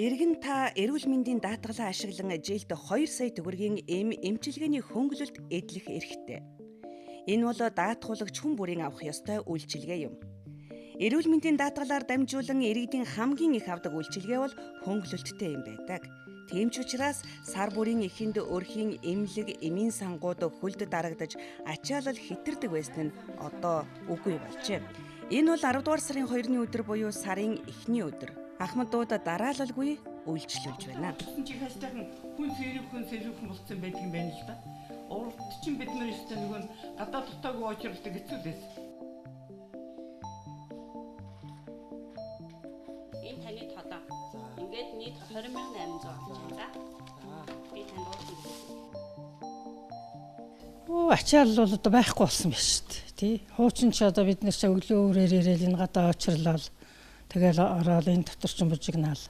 Иргэн та эрүүл мэндийн даатгалаа ашиглан жилд 2 сая төгрөгийн эмчилгээний хөнгөлөлт эдлэх эрхтэй. Энэ бол даатгуулагч хүн бүрийн авах ёстой үйлчилгээ юм. Эрүүл мэндийн даатгалаар дамжуулан иргэдийн хамгийн их авдаг үйлчилгээ бол хөнгөлөлттэй юм байдаг. Тийм ч учраас сар бүрийн эхэнд өрхийн эмнэлэг, эмийн сангууд хөлд дарагдаж ачаалал хэтэрдэг байсан нь одоо үгүй болжээ. Энэ бол 10 дугаар сарын 2-ны өдөр буюу сарын эхний өдөр. Ахмадууд дараалалгүй үйлчлүүлж байна. Чихээс дахин хүн сэрүүхэн болсон байдаг юм байна л да. Уралд чинь бид нар өстэй нөгөө гадаа дутаагүй очролдог хэцүү дэс. Энэ таны тодоо. Ингээд нийт 20,800 болж байна. Би танд ачаал бол одоо байхгүй болсон байна шүү дээ. Тий. Хуучин ч одоо бид нар ч өглөө өрөөр ирээл энэ гадаа очрлол тэгэл ороод энэ дотор ч бужигнаал.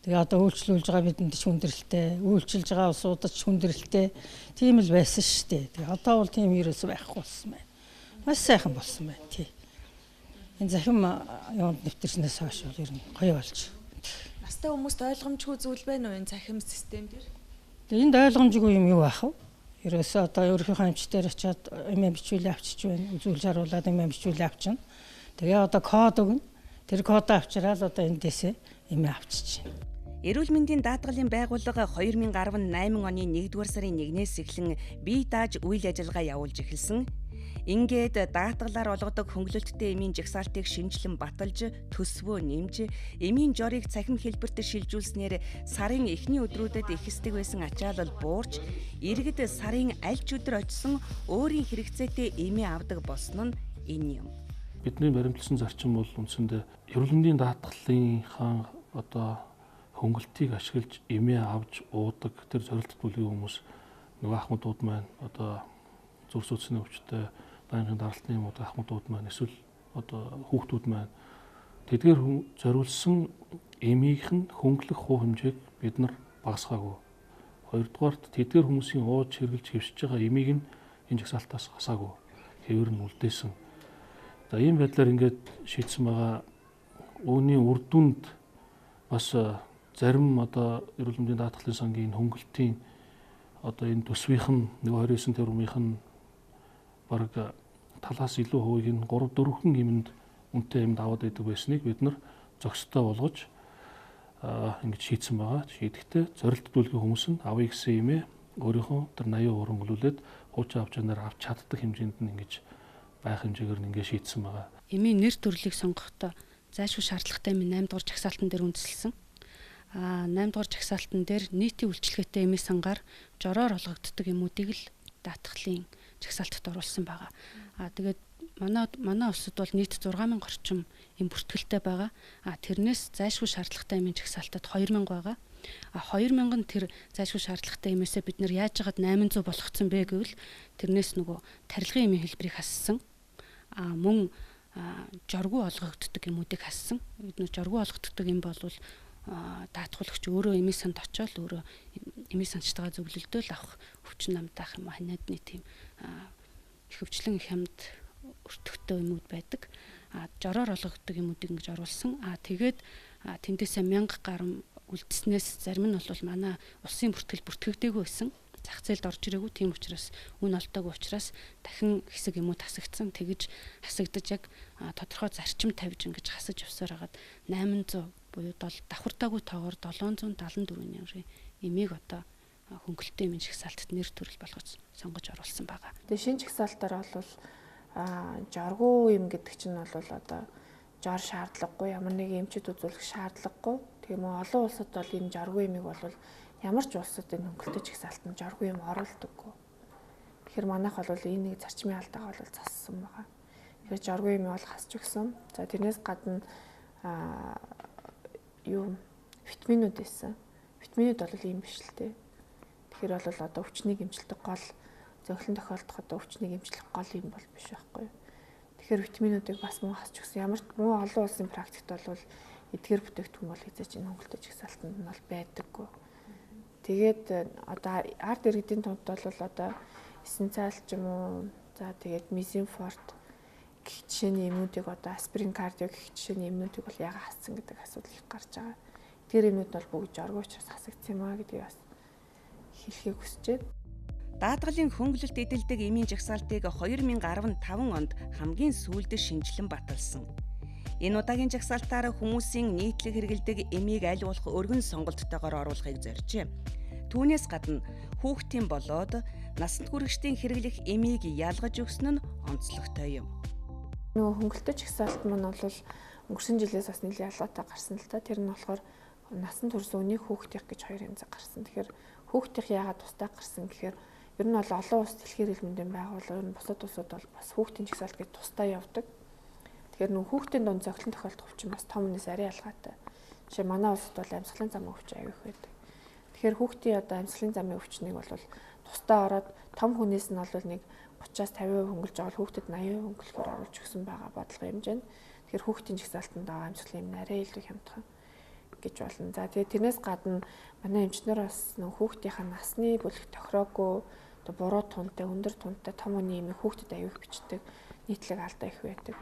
Тэгээ одоо үйлчлүүлж байгаа бидэнд ч хүндрэлтэй, үйлчилж байгаа улсуудад ч хүндрэлтэй тийм л байсан шүү дээ. Тэгээ одоо бол тийм ерөөс байхгүй болсон байна. Маш сайхан болсон байна тий. Энэ захим юунд нэвтэрснээс хойш бол ер нь гоё болж. Настай хүмүүст ойлгомжгүй зүйл байна уу энэ захим систем дээр? Тэгээ энд ойлгомжгүй юм юу ах вэ? Ерөөсөө одоо өөрийнхөө эмчтэр очиад эмээ бичүүлээ авчиж байна. Үзүүлж харуулад эмээ бичүүлээ авчина. Тэгээ одоо код өгнө. Тэр кодоо авчираад одоо эндээсээ эмээ авчиж байна. Эрүүл мэндийн даатгалын байгууллага 2018 оны 1-р сарын 1-ээс эхлэн бие дааж үйл ажиллагаа явуулж эхэлсэн. Ингээд даатгалаар олгодог хөнгөлөлттэй эмийн жагсаалтыг шинжилэн баталж, төсвөө нэмж, эмийн жорыг цахим хэлбэрт шилжүүлснээр сарын эхний өдрүүдэд ихсдэг байсан ачаалал буурч, иргэд сарын аль ч өдөр очсон өөрийн хэрэгцээтэй эмээ авдаг болсон нь энэ юм. Бидний баримтлсан зарчим бол үндсэндээ эрүүл мэндийн даатгалынхаа одоо хөнгөлтийг ашиглаж эмээ авч уудаг тэр зорилттой бүлгийн хүмүүс нөгөө ахмадууд маань одоо зүрх судасны өвчтөй байнгын даралтны юм уу ахмадууд маань эсвэл одоо хүүхдүүд маань тэдгээр зориулсан эмийнхэн хөнгөлөх хувь хэмжээг бид нар багасгаагүй. Хоёрдугаарт тэдгээр хүмүүсийн ууж хэрглэж хэвшиж байгаа эмийг нь энэ жагсаалтаас хасаагүй. Хэвээр нь үлдээсэн. За ийм байдлаар ингээд шийдсэн байгаа. Үүний үр дүнд бас зарим одоо эрүүл мэндийн даатгалын сангийн хөнгөлтийн одоо энэ төсвийнх нь нөгөө 29 төгрөмийнх нь бараг талаас илүү хувийг нь 3-4хэн эмэнд үнэтэй эмд аваад идэг байсныг бид нар зохистой болгож ингэж шийдсэн байгаа. Шийдэхдээ зорилт төлөвлөгийн хүмүүс нь авъя гэсэн эмээ өөрийнхөө тэр 80% хөнгөлүүлээд хуучин авч чанаар авч чаддаг хэмжээнд нь ингэж байх хэмжээгээр нь ингэж шийдсэн байгаа. Эмийн нэр төрлийг сонгохдоо зайлшгүй шаардлагатай эмийн 8 дугаар жагсаалтан дээр үндэслэсэн. 8 дугаар жагсаалтан дээр нийтийн үйлчлэгээтэй эмийн сангаар жороор олгогддог эмүүдийг л даатгалын жагсаалтад оруулсан байгаа. Тэгээд манай улсад бол нийт 6,000 орчим эм бүртгэлтэй байгаа. Тэрнээс зайлшгүй шаардлагатай эмийн жагсаалтад 2,000 байгаа. 2,000 нь тэр зайлшгүй шаардлагатай эмээсээ бид нар яаж яагаад 800 болгоцсон бэ гэвэл тэрнээс нөгөө тарилгын эмийн хэлбэрийг хассан. Мөн жоргүй олгогддог эмүүдийг хассан. Бид нар жоргүй олгогддог эм бол даатгуулагч өөрөө эмийн санд очиод өөрөө эмийн сандчтайгаа зөвлөлдөөл авах өвчин намдаах юм ханиадны тийм хөвчлэн их хямд өртөгтэй эмүүд байдаг. Жороор олгогддог эмүүдийг ингэж оруулсан. Тэгээд тэндээсээ 1000 гаруй үлдснээс зарим нь бол манай улсын бүртгэл бүртгэгдээгүй байсан. Зах зээлд орж ирээгүй, тийм учраас үн олдоогүй учраас дахин хэсэг эмүүд хасагдсан. Тэгэж хасагдаж яг тодорхой зарчим тавьж ингэж хасаж явсаар хагаад 800 буюу давхартаагүй тоогоор 774 нэрийн эмийг одоо хөнгөлттэй эмийн жагсаалтад нэр төрөл болгож сонгож оруулсан байгаа. Тэгээ шинэ жагсаалтаар бол жоргүй эм гэдэг чинь бол одоо жор шаардлагагүй, ямар нэг эмчит үзүүлэх шаардлагагүй. Тийм үү, олон улсад бол энэ жоргүй эмийг бол ямар ч улсад энэ хөнгөлтөж жагсаалтанд жоргүй эм оруулдаггүй. Тэгэхээр манайх бол энэ нэг зарчмын алдаага бол зассан байгаа. Тэгэхээр жоргүй эм бол хасч өгсөн. За тэрнээс гадна витаминууд байсан. Витаминууд бол ийм биш л дээ. Тэгэхээр бол одоо өвчнийг эмчилдэг гол зөглөн тохиолдох одоо өвчнийг эмчлэх гол юм бол биш байхгүй юу. Тэгэхээр витаминуудыг бас муу хасч өгсөн. Ямар муу олон улсын практикт бол эдгээр бүтээгдэхүүн бол хийж энэ хөнгөлтөж жагсаалтанд нь бол байдаггүй. Тэгээд одоо ард иргэдийн тулд бол одоо эссенциал ч юм уу, за тэгээд мизинфорт гэх жишээний эмнүүдийг одоо аспирин кардио гэх жишээний эмнүүдийг бол яга хассан гэдэг асуудал их гарч байгаа. эдгээр юмнууд бол бүгд жаргуу учраас хасагдсан юм аа гэдгийг бас хэлхийг хүсэж байна. Даатгалын хөнгөлөлт эдэлдэг эмийн жагсаалтыг 2015 онд хамгийн сүүлд шинжилэн баталсан. Энэ удаагийн жагсаалтаар хүмүүсийн нийтлэг хэрэгэлдэг эмийг аль болох өргөн сонголттойгоор оруулахыг зоржээ. Түүнээс гадна хүүхдийн болоод насанд хүрэгчдийн хэрэглэх эмийг ялгаж өгсөн нь онцлогтой юм. Нөгөө хөнгөлөлтөд жагсаалт маань бол өнгөрсөн жилээс бас нэлээд ялгаатай гарсан л та. Тэр нь болохоор насанд хүрсэн үнийг хүүхдийнх гэж хоёр янзаар гарсан. Тэгэхээр хүүхдийнх яагаад тустай гарсан гэхээр ер нь бол олон улс дэлхийн эрүүл мэндийн байгууллага ер нь бусад улсууд бол бас хүүхдийн жагсаалт гэж тустай явдаг. Тэгэхээр нөгөө хүүхдийн дунд зохилон тохиолдох өвчин бас том хүнээс арай ялгаатай. Жишээ манай улсад бол амьсгалын замын өвчин аяг их байдаг. Тэгэхээр хүүхдийн одоо амьсгалын замын өвчнийг бол тусдаа ороод том хүнээс нь бол нэг 30-аас 50% хөнгөлж байгаа хүүхдэд 80% хөнгөлөхөөр оруулж өгсөн байгаа бодлого хэмжээнд. Тэгэхээр хүүхдийн жагсаалтанд байгаа амьсгалын юм арай илүү хямдхан гэж болно. За тэгээд тэрнээс гадна манай эмчнэр бас нөгөө хүүхдийнхаа насны бүлэг тохироогүй одоо буруу тунтай, өндөр тунтай том хүний эмийг хүүхдэд аяг бичдэг нийтлэг алдаа их байдаг.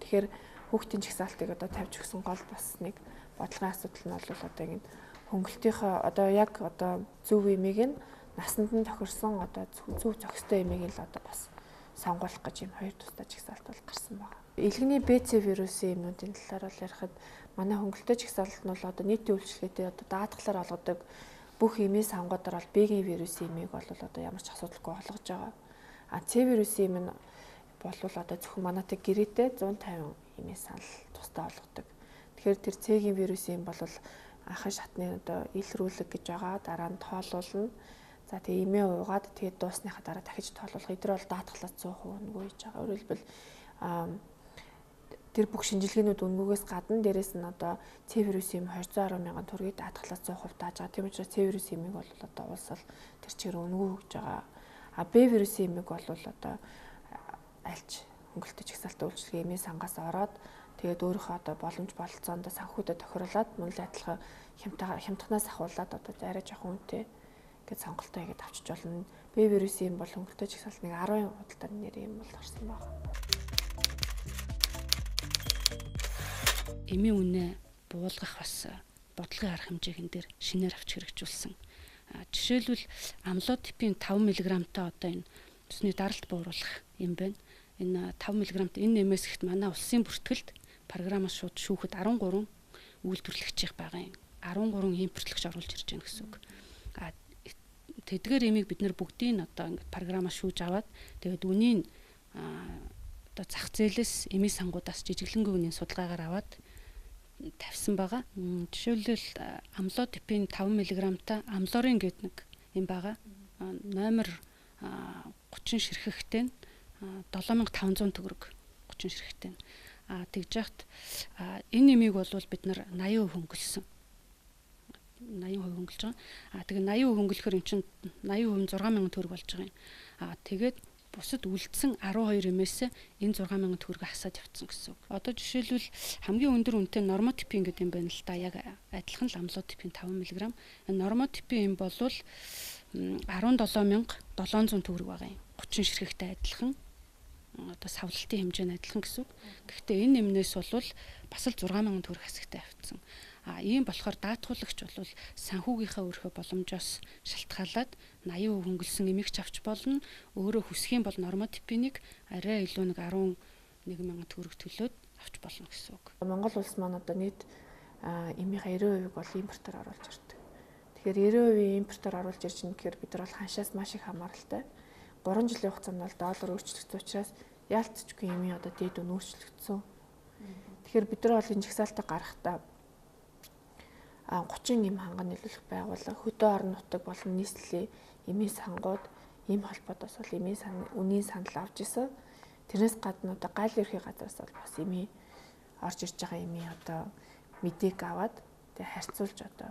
Тэгэхээр хүүхдийн жагсаалтыг одоо тавьж өгсөн гол бас нэг бодлогын асуудал нь бол одоо ингэ хөнгөлтийнхөө одоо яг одоо зөв эмийг нь насанд нь тохирсон одоо зөв зохистой эмийг л одоо бас сонгуулах гэж юм хоёр тусдаа жагсаалт бол гарсан байна. Илгэний БЦ вирусын эмнүүдийн талаар бол ярихад манай хөнгөлөлтөд жагсаалт нь бол одоо нийтийн үйлчлэгээтэй одоо даатгалаар олгодог бүх эмийн сангуудаар бол Б-гийн вирусын эмийг бол одоо ямар ч асуудалгүй олгож байгаа. А С вирусын эм нь бол одоо зөвхөн манайтай гэрээтэй 150 эмийн санал тусдаа олгодог. Тэгэхээр тэр С-гийн вирусын эм бол анхан шатны одоо илрүүлэг гэж байгаа. Дараа нь тоолуулна. За тэгээ эмээ уугаад тэгээд дуусныхаа дараа дахиж тоолуулах. Эдгээр бол даатгалаас 100% өнгөө хийж байгаа. Өөрөөр хэлбэл тэр бүх шинжилгээнүүд өнгөгөөс гадна дээрэс нь одоо С вирусын эм 210 мянган төгрөгийг даатгалаас 100% тааж байгаа. Тийм учраас С вирусын эмийг бол одоо улс бол тэр чигээр өнгөө өгж байгаа. А Б вирусын эмийг бол одоо альч хөнгөлөлтөд жагсаалтын үйлчилгээ эмийн сангаас ороод тэгээд өөрийнхөө одоо боломж бололцоонд санхүүдэд тохируулаад мөн л адилхан хямдханаас ахуулаад одоо арай жоохон үнэтэй гэж сонголтоо хийгээд авчиж болно. Б вирусын эм бол хөнгөлөлтөд жагсаалтын 10 худалдааны нэр эм бол гарсан байна. Эмийн үнэ буулгах бас бодлогын арга хэмжээгэн дээр шинээр авч хэрэгжүүлсэн. Жишээлбэл амлодипин 5 мг-тай одоо энэ цусны даралт бууруулах юм байна. Энэ 5 мг-тай энэ нэмээс ихт манай улсын бүртгэлд програмаас шууд шүүхэд 13 үйлдвэрлэгч байгаа юм. 13 импортлогч оруулж ирж байна гэсэн үг. Тэдгээр эмийг бид нэр бүгдийг одоо ингээд програмаас шүүж аваад тэгээд үнийг одоо зах зээлээс эмийн сангуудаас жижиглэнгүй үнийн судалгаагаар аваад тавьсан байгаа. Жишээлбэл амлодипин 5 мг-тай амлорин гэдэг нэг юм байгаа. Номер 30 ширхэгтэй 7500 төгрөг 30 ширхэгтэй. Тэгж яхад энэ нэмийг бол бид нар 80% хөнгөлсөн. 80% хөнгөлж байгаа. Тэгээ 80% хөнгөлөхөр эн чинь 80% 6000 төгрөг болж байгаа юм. Тэгээд бусад үлдсэн 12 эмээс энэ 6000 төгрөгийг хасаад явцсан гэсэн үг. Одоо жишээлбэл хамгийн өндөр үнэтэй нормотипин гэдэг юм байна л да. Яг адилхан л амлодипин 5 мг. Энэ нормотипин юм бол 17700 төгрөг байгаа юм. 30 ширхэгтэй адилхан одоо савлалтын хэмжээний адилхан гэсэн үг. Гэхдээ энэ нэмнээс бол бас л 6000 төгрөг хасагтай авцсан. Ийм болохоор даатгуулагч бол санхүүгийнхаа өөрхөө боломжоос шалтгаалаад 80% хөнгөлсөн эмийг ч авч болно. Өөрөө хүсэх юм бол нормотипинийг арай илүү нэг 11000 төгрөг төлөөд авч болно гэсэн үг. Монгол улс маань одоо нийт эмийнхаа 90%-ийг бол импортоор оруулж ирдэг. Тэгэхээр 90% импортоор оруулж ирж байгаа гэхээр бид нар бол ханшаас маш их хамааралтай. 3 жилийн хугацаанд бол доллар өөрчлөгдсөн учраас яалтчгүй эмийн одоо дээд үн өөрчлөгдсөн. Тэгэхээр бид нар бол энэ жагсаалтыг гаргахдаа 30 эм ханган нийлүүлэх байгууллага хөдөө орон нутаг болон нийслэлийн эмийн сангууд эм холбоодоос бол эмийн үнийн санал авч исэн. Тэрнээс гадна одоо гал ерхий газраас бол бас эмийн орж ирж байгаа эмийн одоо мэдээг аваад тэгээ харьцуулж одоо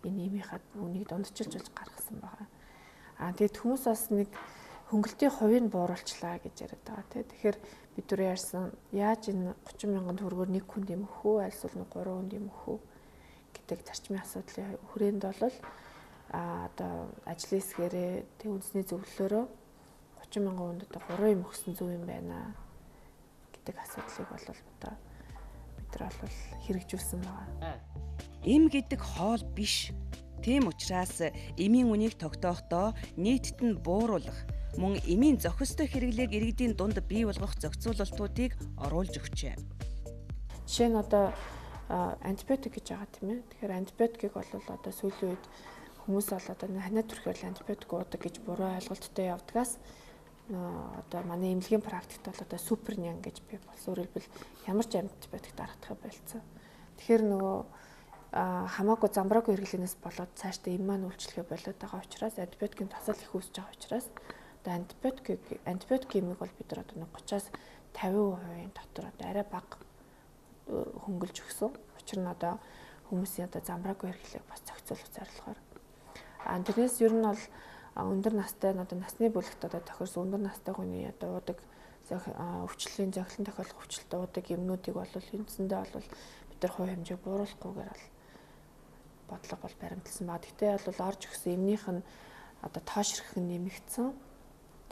энэ эмийнхаа үнийг дундчилж гаргасан байгаа. Тэгээд хүмүүс бас нэг хөнгөлтийн хувийг бууруулчлаа гэж яриад байгаа тийм. Тэгэхээр бид түр ярьсан яаж энэ 30,000 төгрөгөөр нэг хүнд юм өгөх үү, альс бол 3 хүнд юм өгөх үү гэдэг зарчмын асуудлын хүрээнд бол одоо ажлын хэсгээрээ тэг үндэсний зөвлөлөөрөө 30,000 хүнд одоо 3 юм өгсөн зөв юм байна гэдэг асуудлыг бол одоо бид нар бол хэрэгжүүлсэн байгаа. Эм гэдэг хоол биш. Тийм учраас эмийн үнийг тогтоохдоо нийтэд нь бууруулах, мөн эмийн зохистой хэрэглээг иргэдийн дунд бий болгох зохицуулалтуудыг оруулж өгчээ. Жишээ нь одоо антибиотик гэж байгаа тийм ээ. Тэгэхээр антибиотикийг бол одоо сүүлийн үед хүмүүс бол одоо ханиад төрхөөр антибиотик уудаг гэж буруу ойлголттой явдгаас одоо манай эмнэлгийн практикт бол одоо супер нян гэж би болсон. Өөрөөр хэлбэл ямар ч антибиотик дарагдах байлцсан. Тэгэхээр нөгөө хамаагүй замбраагүй хэрэглэнээс болоод цаашдаа эм маань үйлчлэгээ болоод байгаа учраас антибиотикийн тасал их үүсэж байгаа учраас одоо антибиотикийн эмийг бол бид нар одоо 30-аас 50% дотор одоо арай бага хөнгөлж өгсөн. Учир нь одоо хүмүүсийн одоо замбраагүй хэрэглээг бас зохицуулах зорилгоор. Тэрнээс ер нь бол өндөр настай одоо насны бүлэгт одоо тохирсон өндөр настай хүний одоо уудаг өвчлөлийн зохилон тохиолох өвчлөлт уудаг юмнуудыг бол үндсэндээ бол бид нар хувь хэмжээг бууруулахгүйгээр бол бодлого бол баримталсан баг. Гэтэ бол орж өгсөн эмнийх нь одоо тоошрох нь нэмэгдсэн.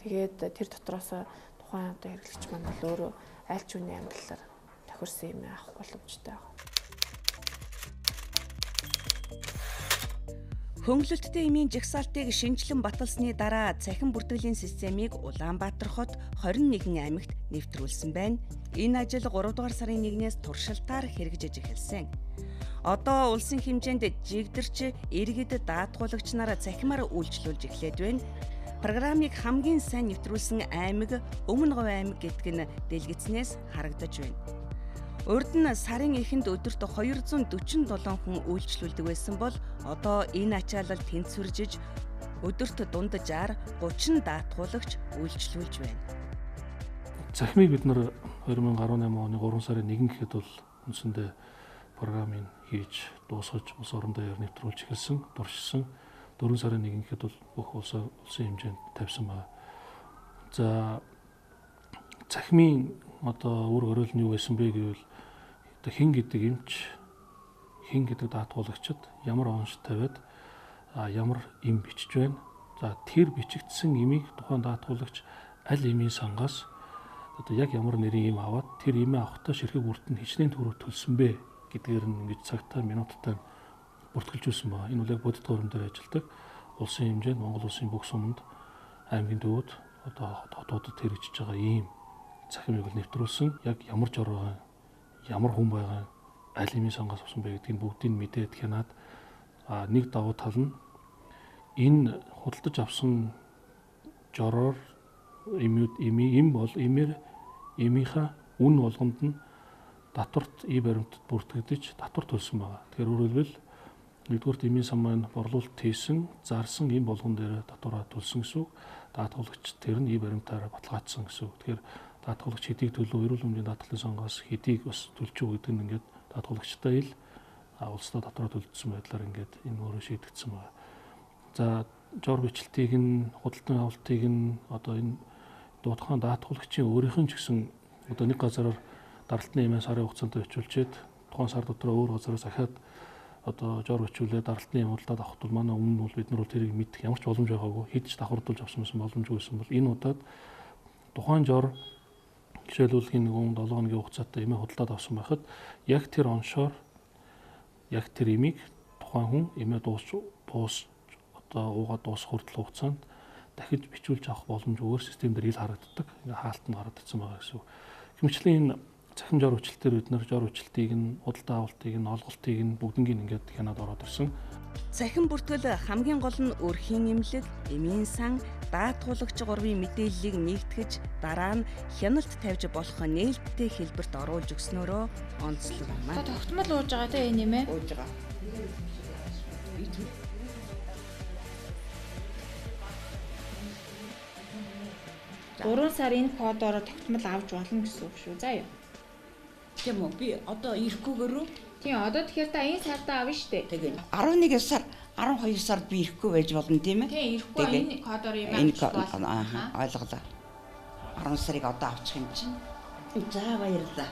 Тэгээд тэр дотроос тухайн одоо хэрэглэгч маань бол өөрөө аль ч үний амьдралаар тохирсон юм авах боломжтой байна. Хөнгөлөлттэй эмийн жагсаалтыг шинжилэн баталсны дараа цахим бүртгэлийн системийг Улаанбаатар хот 21 аймагт нэвтрүүлсэн байна. Энэ ажил 3 дугаар сарын 1-ээс туршилтаар хэрэгжиж эхэлсэн. Одоо улсын хэмжээнд жигдэрч иргэд даатгуулагч нараа цахимаар үйлчлүүлж эхлээд байна. Программыг хамгийн сайн нэвтрүүлсэн аймаг Өмнө Говь аймаг гэдг нь дэлгэцнээс харагдаж байна. Урд нь сарын эхэнд өдөрт 247 хүн үйлчлүүлдэг байсан бол одоо энэ ачаалал тэнцвэржиж өдөрт дунджаар 30 даатгуулагч үйлчлүүлж байна. Цахимыг бид нар 2018 оны 3 сарын 1 гэхэд бол үндсэндээ програмыг хийж дуусгаж улс орон даяар нэвтрүүлж эхэлсэн, дуршсан. 4 сарын 1 гэхэд бол бүх улсын хэмжээнд тавьсан байна. За цахимын одоо үр хөрөөл нь юу байсан бэ гэвэл одоо хин гэдэг эмч, хин гэдэг даатгуулагчид ямар онш тавиад ямар эм бичиж байна. За тэр бичигдсэн эмийг тухайн даатгуулагч аль эмийн сангаас одоо яг ямар нэрийн эм аваад тэр эмээ авахдаа ширхэг бүртэн хичнээн төгрөг төлсөн бэ гэдгээр нь ингэж цагтаа минуттай бүртгэлжүүлсэн байна. Энэ үл яг бодит гурван дээр ажилладаг улсын хэмжээнд Монгол улсын бүх суманд аймгийн төвөд одоо хотуудад хэрэгжиж байгаа ийм цахимыг нэвтрүүлсэн. Яг ямар жор байгаа, ямар хүн байгаа, аль эмийн сангаас авсан бэ гэдгийг бүгдийг мэдээд хянаад нэг давуу тал нь энэ худалдаж авсан жороор эмийнхаа үн болгонд нь татварт баримтад бүртгэгдэж татвар төлсөн байна. Тэгэхээр өөрөөр хэлбэл нэгдүгээр эмийн сан маань борлуулалт хийсэн, зарсан эм болгон дээр татвараа төлсөн гэсэн үг. Даатгуулагч тэр нь баримтаараа баталгаажсан гэсэн үг. Тэгэхээр даатгуулагч хэдийг төлөв, эрүүл мэндийн даатгалын сангаас хэдийг бас төлж өгөх гэдэг нь ингээд даатгуулагчтай ил улсдаа татвараа төлөвлөсөн байдлаар ингээд энэ өөрөө шийдэгдсэн байна. За жор бичлэлтийг нь, худалдан авалтыг нь одоо энэ тухайн даатгуулагчийн өөрийнх нь ч гэсэн одоо нэг газараар даралтны эмээ сарын хугацаанд бичүүлчихэд тухайн сар дотор өөр газараас ахаад одоо жор бичүүлээд даралтны эм худалдаад авахд бол манай өмнө нь бол бид нар бол тэрийг мэдэх ямар ч боломж байгаагүй. Хэд ч давхардуулж авсан боломжгүй байсан бол энэ удаад тухайн жор жишээлбэл нэг 7 хоногийн хугацаатай эмээ худалдаад авсан байхад яг тэр оншоор яг тэр эмийг тухайн хүн эмээ дуус одоо уугаад дуусах хүртэл хугацаанд дахиж бичүүлж авах боломж өөр систем дээр ил харагддаг. Ингээ хаалт нь гарагдсан байгаа гэсэн үг. Хэмжлэлийн цахим жор хүчлэлтээр бид нар жор хүчлэлтийг нь, худалдаа авалтыг нь, олголтыг нь бүгднийг ингээд хянаад ороод ирсэн. Цахим бүртгэл хамгийн гол нь өрхийн эмнэлэг, эмийн сан, даатгуулагч гурвын мэдээллийг нэгтгэж дараа нь хяналт тавьж болох нээлттэй хэлбэрт оруулж өгснөөрөө онцлог байна. Тогтмол ууж байгаа те энэ нэмэ. Ууж байгаа. 3 сарын кодоор тогтмол авч болно гэсэн үг шүү. Заа юу. Тийм үү? Би одоо ирэхгүйгээр үү? Тийм одоо тэгэхээр та энэ сард авна штэ. Тэгээ 11 сар 12 сард би ирэхгүй байж болно тийм ээ? Тийм ирэхгүй энэ кодоор юм авч ойлголоо. 10 сарыг одоо авчих юм чинь. За баярлалаа.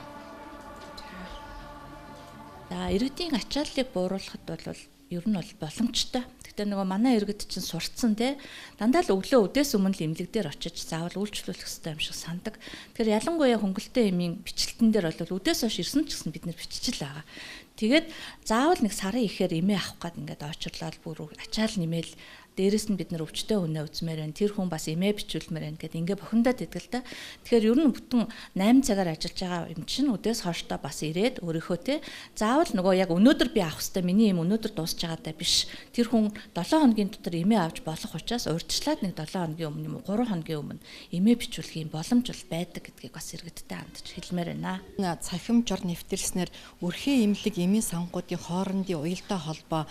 За иргэдийн ачааллыг бууруулахад бол ер нь бол боломжтой. Гэхдээ нөгөө манай иргэд чинь сурцсан те дандаа л өглөө үдээс өмнө л эмнэлэг дээр очиж заавал үйлчлүүлэх хэрэгтэй юм шиг сандаг. Тэгэхээр ялангуяа хөнгөлтэй эмийн бичлэлтэн дээр бол үдээс хойш ирсэн ч гэсэн бид нэр биччихэл байгаа. Тэгээд заавал нэг сарын ихээр эмээ авах гээд ингээд очирлаад бүр ачаал нэмэл дээрэс нь бид нар өвчтөе үнэ үзмээр байна. Тэр хүн бас эмээ бичүүлмээр байна гэд ингээ бохиндаад идэг л да. Тэгэхээр ер нь бүтэн 8 цагаар ажиллаж байгаа юм чинь өдөөс хойштоо бас ирээд өөрийнхөө те заавал нөгөө яг өнөөдөр би авах хэрэгтэй миний эм өнөөдөр дуусч байгаадаа биш. Тэр хүн 7 хоногийн дотор эмээ авч болох учраас урьдчилаад нэг 7 хоногийн өмнө юм уу 3 хоногийн өмнө эмээ бичүүлэх юм боломж бол байдаг гэдгийг бас иргэдтэй хандж хэлмээр байна. Цахим жор нэвтэрснээр өрхөө эмнэлэг эмийн сангуудын хоорондын уялдаа холбоо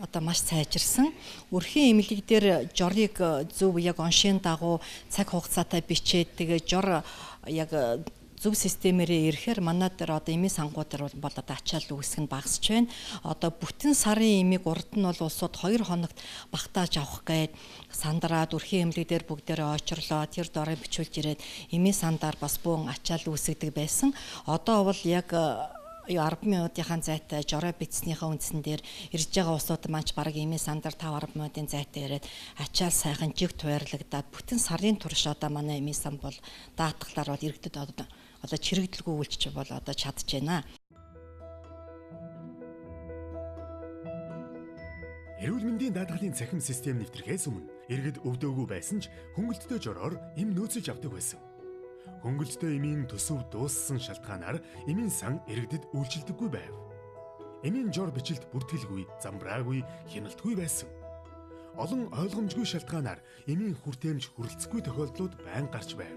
одоо маш сайжирсан. Өрхийн эмнэлэг дээр жорыг зөв яг оншийн дагуу цаг хугацаатай бичээд тэгээ жор яг зөв системээрээ ирэхээр манай дээр одоо эмийн сангуудаар бол одоо ачаал үүсгэн багасч байна. Одоо бүтэн сарын эмийг урд нь бол улсууд 2 хоногт багтааж авах гээд сандраад өрхийн эмнэлэг дээр бүгдээрээ очирлоо. Тэр дорыг бичүүлж ирээд эмийн сандаар бас буун ачаал үүсгдэг байсан. Одоо бол яг 10 минутынхаа зайтай жороо бичснийхаа үндсэн дээр ирж байгаа усууд маань бараг эмээ сандар 5-10 минутын зайтай ирээд ачаал сайхан жиг туйрлагдаад бүтэн сарын турш одоо манай эмээ сан бол даатгалаар бол иргэдэд одоо чирэгдэлгүй үйлчлэж бол одоо чадж байна. Эрүүл мэндийн даатгалын цахим систем нэвтрэхээс өмнө иргэд өвдөөгүй байсан ч хөнгөлөлтөө жороор эм нөөцөж авдаг байсан. Хөнгөлөлтөө эмийн төсөв дууссан шалтгаанаар эмийн сан иргэдэд үйлчилдэггүй байв. Эмийн жор бичлэлт бүртгэлгүй, замбраагүй, хяналтгүй байсан. Олон ойлгомжгүй шалтгаанаар эмийн хүртээмж хүрэлцэхгүй тохиолдлууд байнга гарч байв.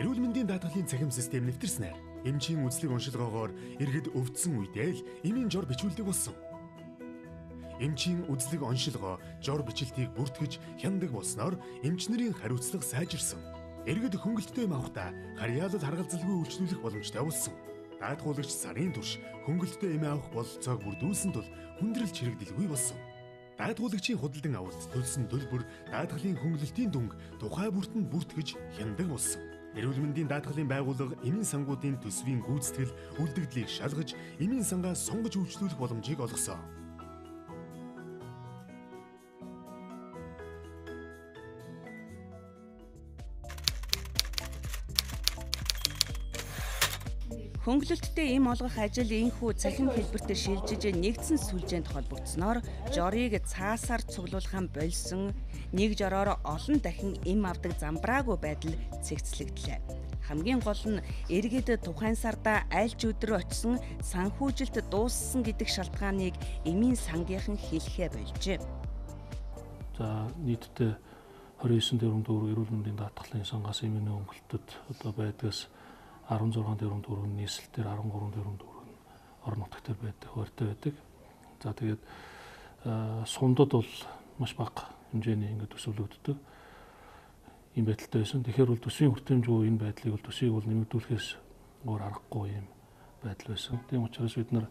Эрүүл мэндийн даатгалын цахим систем нэвтрснээр эмчийн үзлэг уншилгоогоор иргэд өвдсөн үедээ л эмийн жор бичүүлдэг болсон. Эмчийн үзлэг оншилгоо жор бичлэлтийг бүртгэж хяндаг болсноор эмч нарын хариуцлага сайжирсан. Иргэд хөнгөлөлтөө эм авахдаа харьяалал харгалзалгүй үйлчлүүлэх боломжтой болсон. Даатгуулагч сарын турш хөнгөлөлтөө эм авах бололцоог бүрдүүлсэн тул хүндрэл чирэгдэлгүй болсон. Даатгуулагчийн худалдан авалт төлсөн төлбөр даатгалын хөнгөлөлтийн дүнг тухай бүртэнд бүртгэж хяндаг болсон. Эрүүл мэндийн даатгалын байгууллага эмийн сангуудын төсвийн гүйцэтгэл үлдэгдлийг шалгаж эмийн сангаа сонгож үйлчлүүлэх боломжийг олгосон. Хөнгөлөлттэй эм олгох ажил энхүү цахим хэлбэртээ шилжиж нэгдсэн сүлжээнд холбогдсноор жорыг цаасаар цуглуулхан болсон нэг жороор олон дахин эм авдаг замбраагүй байдал цэгцлэгдлээ. Хамгийн гол нь иргэд тухайн сарда аль ч өдөр очисон санхүүжилт дууссан гэдэг шалтгааныг эмийн сангийнхан хэлэхээ болжээ. За нийтдээ 29 тэрбум төгрөг эрүүл мэндийн даатгалын сангаас эмийн хөнгөлөлтөд одоо байдгаас 16 тэрбум төгрөг нийслэлээр 13 тэрбум төгрөг нь орон нутгт төр байдаг, хууртай байдаг. За тэгээд сундад бол маш бага хэмжээний ингээд төсөвлөгддөг юм байдалтай байсан. Тэгэхээр бол төсвийн хүртээмжгүй энэ байдлыг бол төсвийг бол нэмэгдүүлэхээс өөр аргагүй юм байдал байсан. Тийм учраас бид нар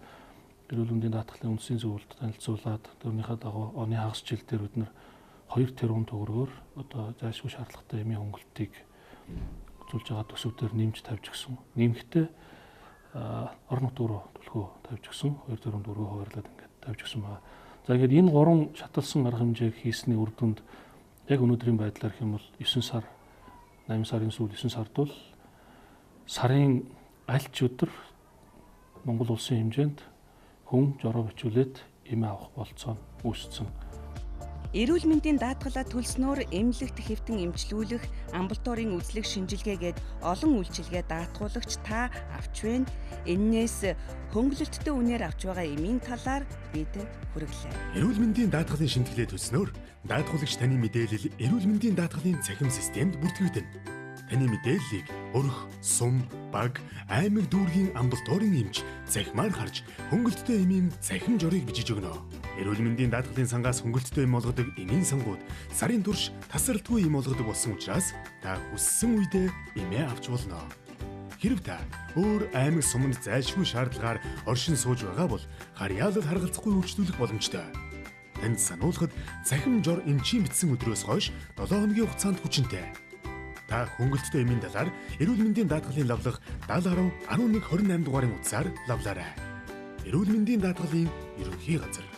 эрүүл мэндийн даатгалын үндсийн зөвлөлд танилцуулаад тэрнийхээ дагуу оны хагас жил дээр бид нар 2 тэрбум төгрөгөөр одоо зайлшгүй шаардлагатай эмийн хөнгөлөлтийг зулж байгаа төсөвдөр нэмж тавьж гисэн. Нэмэхдээ орон нутг руу төлхөө тавьж гисэн. 2 тэрбум төгрөгөөр хуваарлаад ингээд тавьж гисэн байна. За ингээд энэ 3 шаталсан арга хэмжээг хийсний үр дүнд яг өнөөдрийн байдлаар гэх юм бол 9 сар 8 сарын сүүл 9 сард бол сарын аль ч өдөр Монгол улсын хэмжээнд хүн жороо бичүүлээд эмээ авах болцоо үүссэн. Эрүүл мэндийн даатгалаа төлснөөр эмнэлэгт хэвтэн эмчлүүлэх, амбулаторийн үзлэг шинжилгээгээд олон үйлчилгээ даатгуулагч та авч байна. Эннээс хөнгөлөлттэй үнээр авч байгаа эмийн талаар бид хүргэлээ. Эрүүл мэндийн даатгалын шинжилгээ төлснөөр даатгуулагч таны мэдээлэл эрүүл мэндийн даатгалын цахим системд бүртгэгдэнэ. Таны мэдээллийг өрх, сум, баг, аймаг дүүргийн амбулаторийн эмч захимаар харж хөнгөлөлттэй эмийн цахим жорыг бичиж өгнө. Эрүүл мэндийн даатгалын сангаас хөнгөлөлттэй эм олгодог эмийн сангууд сарын турш тасралтгүй эм олгодог болсон учраас та хүссэн үедээ эмээ авч болно. Хэрв та өөр аймаг суманд зайлшгүй шаардлагаар оршин сууж байгаа бол харьяалал харгалзахгүй үйлчлүүлэх боломжтой. Танд сануулхад цахим жор эмчийн бичсэн өдрөөс хойш 7 хоногийн хугацаанд хүчинтэй. Та хөнгөлөлттэй эмийн талаар эрүүл мэндийн даатгалын лавлах 70 10 11 28 дугаарын утсаар лавлаарай. Эрүүл мэндийн даатгалын ерөнхий газар.